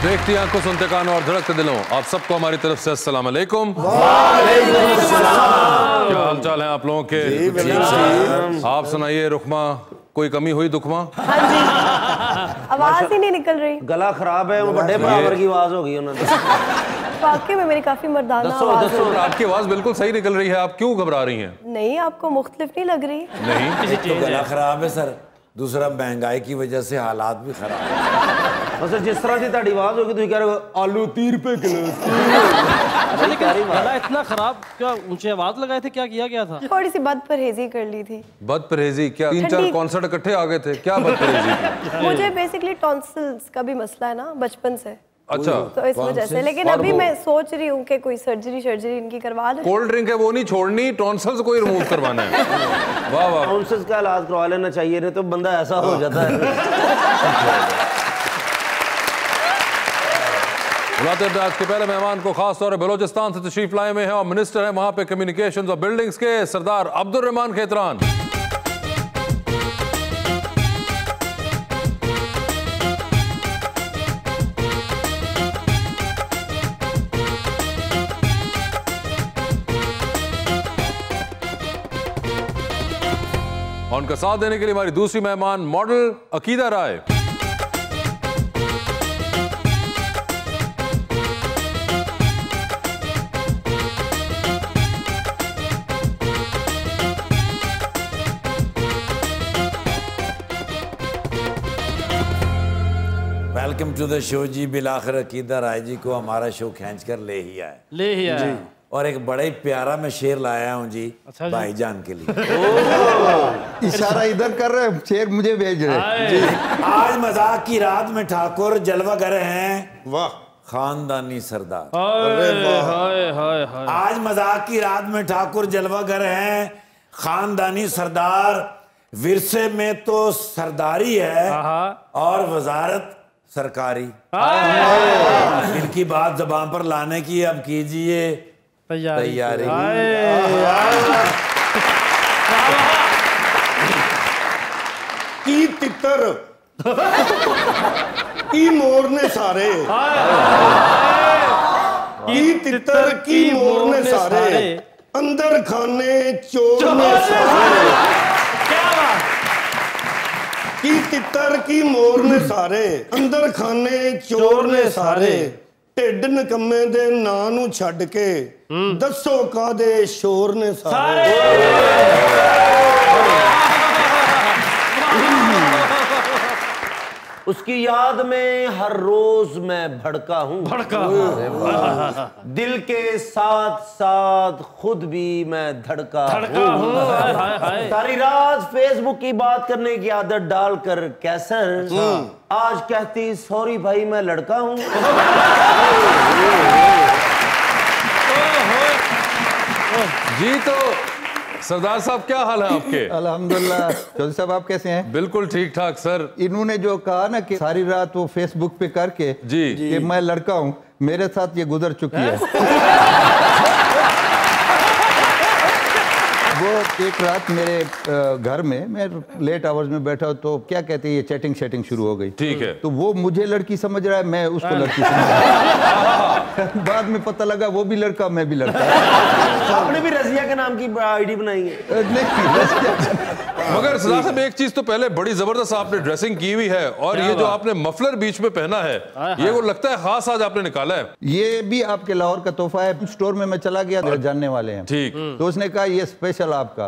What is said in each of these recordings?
देखती आंखों, सुनते कानों और धड़कते दिलों, आप सबको हमारी तरफ से अस्सलाम वालेकुम। क्या हाल चाल है आप लोगों के? आप सुनाइए रुखमा, कोई कमी हुई दुखमा? हाँ जी, आवाज ही नहीं निकल रही। गला खराब है, वो बड़े बराबर की आवाज हो गई उन्होंने। वाकई में मेरी काफी मर्दाना आवाज है। आपकी आवाज बिल्कुल सही निकल रही है, आप क्यों घबरा रही हैं? नहीं, आपको मुख्तलिफ नहीं लग रही? नहीं, तो गला खराब है सर, दूसरा महंगाई की वजह से हालात भी खराब है। बस जिस तरह की ताड़ी आवाज होगी तो कह रहे हो आलू 30 रुपए किलो। गला इतना खराब, क्या ऊंचे आवाज लगाए थे? क्या किया गया था? थोड़ी सी बद परहेजी कर ली थी। बद परहेजी क्या? 3-4 कॉन्सर्ट इकट्ठे आ गए थे, क्या बद परहेजी? मुझे बेसिकली टॉन्सिल्स का भी मसला है ना बचपन से। अच्छा, तो इस वजह से। लेकिन अभी मैं सोच रही हूँ कि कोई सर्जरी इनकी करवा दे। कोल्ड ड्रिंक है वो नहीं छोड़नी, टॉन्सिल्स को ही रिमूव करवाना है। वाह वाह, टॉन्सिल्स का इलाज करवा लेना चाहिए, नहीं तो बंदा ऐसा हो जाता है। बुलाते हैं आज के पहले मेहमान को, खास तौर पर बलोचिस्तान से तशरीफ लाए हुए हैं और मिनिस्टर हैं वहां पे कम्युनिकेशंस और बिल्डिंग्स के, सरदार अब्दुल रहमान खेतरान। उनका साथ देने के लिए हमारी दूसरी मेहमान मॉडल अकीदा राय। वेलकम टू द शो जी। बिलाखिर अकीदा राय जी को हमारा शो खींच कर ले ही आए और एक बड़ा ही प्यारा मैं शेर लाया हूँ जी, अच्छा भाईजान के लिए। इशारा इधर कर रहे हैं, शेर मुझे भेज रहे। आज मजाक की रात में ठाकुर जलवा कर रहे हैं, वाह खानदानी सरदार। हाय आज मजाक की रात में ठाकुर जलवा कर रहे हैं, खानदानी सरदार। विरसे में तो सरदारी है और वजारत सरकारी। इनकी बात जबान पर लाने की अब कीजिए तैयारी। की तितर की मोर ने सारे, की तितर की मोर ने सारे, अंदर खाने चोर ने सारे। की तितर की मोर ने सारे, अंदर खाने चोर ने सारे। ਢਿੱਡ ਨਿਕੰਮੇ ਦੇ ਨਾਂ ਨੂੰ ਛੱਡ ਕੇ ਦੱਸੋ ਕਾਦੇ ਸ਼ੋਰ ਨੇ ਸਾਰੇ। उसकी याद में हर रोज मैं भड़का हूँ, दिल के साथ साथ खुद भी मैं धड़का हूँ। सारी रात फेसबुक की बात करने की आदत डालकर कैसर आज कहती सॉरी भाई मैं लड़का हूँ। जी तो सरदार साहब क्या हाल है आपके? अल्हम्दुलिल्लाह। चौधरी साहब आप कैसे हैं? बिल्कुल ठीक ठाक सर। इन्होंने जो कहा ना कि सारी रात वो फेसबुक पे करके जी कि मैं लड़का हूँ, मेरे साथ ये गुजर चुकी है। वो एक रात मेरे घर में, मैं लेट आवर्स में बैठा तो क्या कहते हैं, ये चैटिंग शुरू हो गई। ठीक है, तो वो मुझे लड़की समझ रहा है, मैं उसको लड़की समझ रहा हूँ। बाद में पता लगा वो भी लड़का, मैं भी लड़का। आपने भी रजिया के नाम की आईडी बनाई है? मगर सरदार साहब एक चीज तो पहले बड़ी जबरदस्त आपने ड्रेसिंग की हुई है, और ये जो आपने मफलर बीच में पहना है, ये वो लगता है खास आज आपने निकाला है। ये भी आपके लाहौर का तोहफा है। स्टोर में मैं चला गया, जानने वाले हैं, ठीक, तो उसने कहा ये स्पेशल आपका।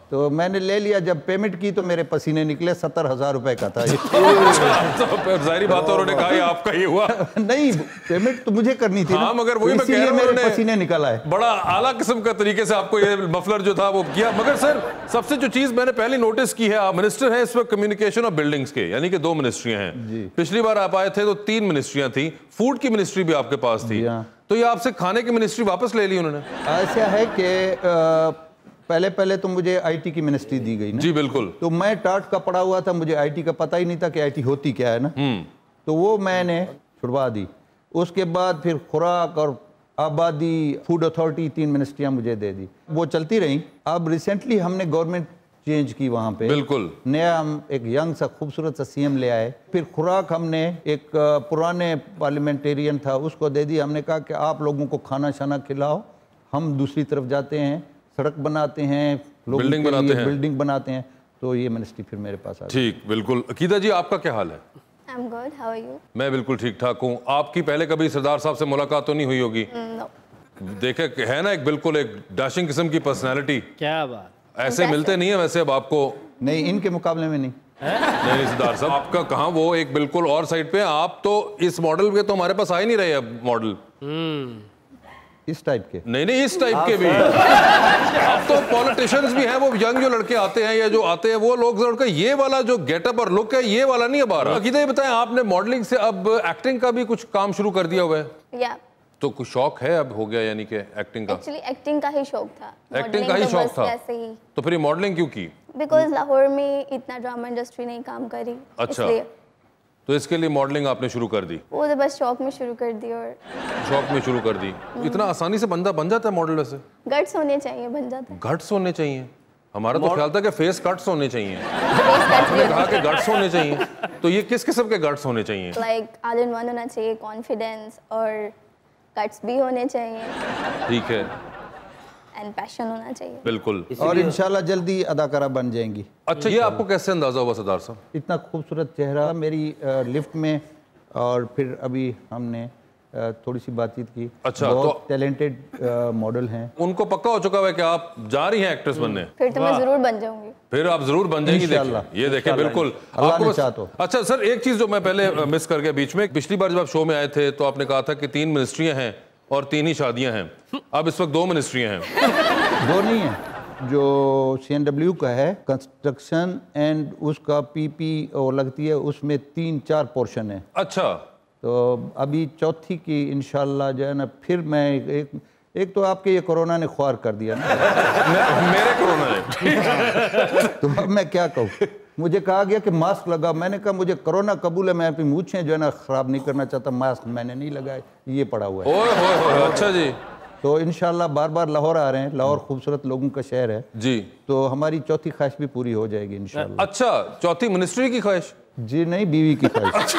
तो मैंने ले लिया। जब पेमेंट की तो मेरे पसीने निकले। 70,000 रुपए का था। तो जाहिर बात है उन्होंने कहा ये आपका ही हुआ। नहीं, पेमेंट तो मुझे करनी थी। हाँ, मगर वही मैं कह रहा हूं, मेरे पसीने निकला है। बड़ा आला किस्म का तरीके से आपको ये मफलर जो था वो किया। मगर सर सबसे जो चीज मैंने पहले नोटिस की है, आप मिनिस्टर हैं इस वक्त कम्युनिकेशन और बिल्डिंग्स के, यानी कि 2 मिनिस्ट्रियां हैं। पिछली बार आप आए थे तो 3 मिनिस्ट्रियां थी, फूड की मिनिस्ट्री भी आपके पास थी, तो ये आपसे खाने की मिनिस्ट्री वापस ले ली उन्होंने? ऐसा है कि पहले तो मुझे आईटी की मिनिस्ट्री दी गई ना। जी बिल्कुल। तो मैं टाट का पढ़ा हुआ था, मुझे आईटी का पता ही नहीं था कि आईटी होती क्या है ना। तो वो मैंने छुड़वा दी। उसके बाद फिर खुराक और आबादी, फूड अथॉरिटी, 3 मिनिस्ट्रियां मुझे दे दी। वो चलती रहीं। अब रिसेंटली हमने गवर्नमेंट चेंज की वहाँ पे। बिल्कुल नया हम एक यंग सा खूबसूरत सा सीएम ले आए। फिर खुराक हमने एक पुराने पार्लियामेंटेरियन था उसको दे दी। हमने कहा कि आप लोगों को खाना शाना खिलाओ, हम दूसरी तरफ जाते हैं, सड़क बनाते हैं, बिल्डिंग बनाते हैं। तो ये मिनिस्ट्री फिर मेरे पास आ गई। ठीक, बिल्कुल। अकीदा जी आपका क्या हाल है? I'm good, how are you? मैं बिल्कुल ठीक ठाक हूँ। आपकी पहले कभी सरदार साहब से मुलाकात तो नहीं हुई होगी? No. देखे है ना, एक बिल्कुल एक डैशिंग किस्म की पर्सनैलिटी। क्या बात, ऐसे मिलते नहीं है वैसे अब आपको? नहीं, इनके मुकाबले में नहीं। नहीं सरदार साहब, आपका कहाँ, वो एक बिल्कुल और साइड पे। आप तो इस मॉडल के तो हमारे पास आ ही नहीं रहे अब मॉडल। इस टाइप के नहीं, इस टाइप के भी। अब तो पॉलिटिशियंस भी हैं, वो यंग जो लड़के आते हैं या जो आते हैं वो लोग जरूर ये वाला जो गेटअप और लुक है ये वाला नहीं अब आ रहा। अकीदा ये बताएं, आपने मॉडलिंग से अब एक्टिंग का भी कुछ काम शुरू कर दिया हुआ है? Yeah. तो कुछ शौक है अब हो गया यानी कि एक्टिंग का? Actually, एक्टिंग का ही शौक था। एक्टिंग का ही शौक था? ऐसे ही। तो फिर ये मॉडलिंग क्यों की? Because लाहौर में इतना ड्रामा इंडस्ट्री नहीं काम करी। अच्छा, इसलिए तो इसके लिए मॉडलिंग आपने शुरू कर दी? वो तो बस शौक में शुरू कर दी। और शौक में शुरू कर दी? इतना आसानी से बंदा बन जाता है मॉडल? वैसे गट्स होने चाहिए, बन जाता है। गट्स होने चाहिए? हमारा तो ख्याल था कि फेस कट्स होने चाहिए। आपने कहा कि गट्स होने चाहिए, तो ये किस किस्म के गट्स होने चाहिए? लाइक ऑल इन वन होना चाहिए, कॉन्फिडेंस और गट्स भी होने चाहिए। ठीक है, एंड पैशन होना चाहिए। बिल्कुल। और इंशाल्लाह जल्दी अदाकारा बन जाएंगी। अच्छा, ये आपको कैसे अंदाजा हुआ सरदार साहब? इतना खूबसूरत चेहरा मेरी लिफ्ट में, और फिर अभी हमने थोड़ी सी बातचीत की। अच्छा, बहुत तो टैलेंटेड मॉडल हैं। उनको पक्का हो चुका है कि आप जा रही हैं एक्ट्रेस बनने? फिर तो मैं जरूर बन जाऊंगी। फिर आप जरूर बन जाएंगी। इंशाल्लाह। ये देखें, बिल्कुल अल्लाह ने आपको चाहा तो। अच्छा सर, एक चीज जो मैं पहले मिस कर गया बीच में, पिछली बार जब आप शो में आए थे तो आपने कहा था कि 3 मिनिस्ट्रियां हैं और 3 ही शादियां हैं। अब इस वक्त 2 मिनिस्ट्रियां हैं। 2 नहीं है, जो CNW का है कंस्ट्रक्शन एंड उसका PP और लगती है, उसमें 3-4 पोर्शन है। अच्छा, तो अभी चौथी की इंशाल्लाह जो है ना, फिर मैं एक तो आपके ये कोरोना ने ख्वार कर दिया ना। मेरे कोरोना ने। तो अब मैं क्या कहूँ, मुझे कहा गया कि मास्क लगा। मैंने कहा मुझे कोरोना कबूल है, मैं अपनी मूछें जो है ना खराब नहीं करना चाहता, मास्क मैंने नहीं लगाए, ये पड़ा हुआ है। ओए होए होए, अच्छा जी। तो इंशाल्लाह बार बार लाहौर आ रहे हैं, लाहौर खूबसूरत लोगों का शहर है जी, तो हमारी चौथी ख्वाहिश भी पूरी हो जाएगी इंशाल्लाह। अच्छा, चौथी मिनिस्ट्री की ख्वाहिश? जी नहीं, बीवी की ख्वाहिश।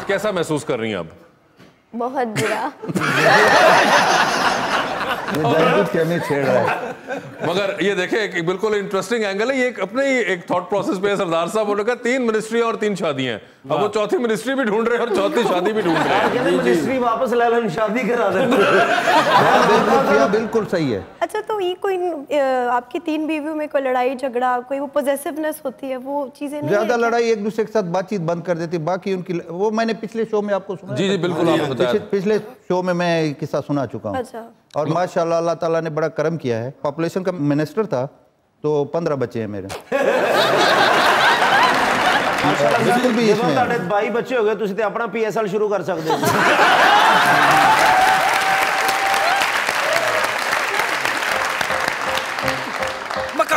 कैसा महसूस कर रही हैं अब? बहुत बुरा। हमें छेड़ रहा है। मगर ये देखें, एक बिल्कुल इंटरेस्टिंग एंगल है ये, अपने ही एक थॉट प्रोसेस पे सरदार साहब बोले का 3 मिनिस्ट्री और 3 शादियां। अब वो चौथी मिनिस्ट्री भी ढूंढ रहे हैं और चौथी शादी भी ढूंढ रहे हैं। मिनिस्ट्री वापस ले लें, शादी करा दें। बिल्कुल सही है। अच्छा, तो ये कोई आपकी 3 बीवियों में कोई लड़ाई झगड़ा, कोई वो पॉजेसिवनेस होती है, वो चीजें नहीं? ज्यादा लड़ाई एक दूसरे के साथ बातचीत बंद कर देती, बाकी उनकी वो मैंने पिछले शो में आपको सुना। जी जी बिल्कुल, आपने बताया। पिछले शो में मैं किस्सा सुना चुका हूँ। अच्छा। और माशाल्लाह अल्लाह ताला ने बड़ा करम किया है। पॉपुलेशन का मिनिस्टर था तो 15 बच्चे हैं मेरे। बिल्कुल भी इसमें 22 बच्चे हो गए, तुसी ते अपना PSL शुरू कर सकते हो।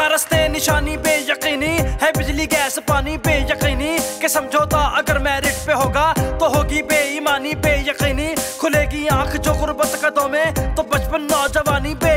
रस्ते निशानी पे यकीनी है, बिजली गैस पानी पे यकीनी के समझौता अगर मेरिट पे होगा तो होगी बेईमानी पे यकीनी। खुलेगी आंख जो गुर्बत कदों में तो बचपन नौजवानी पे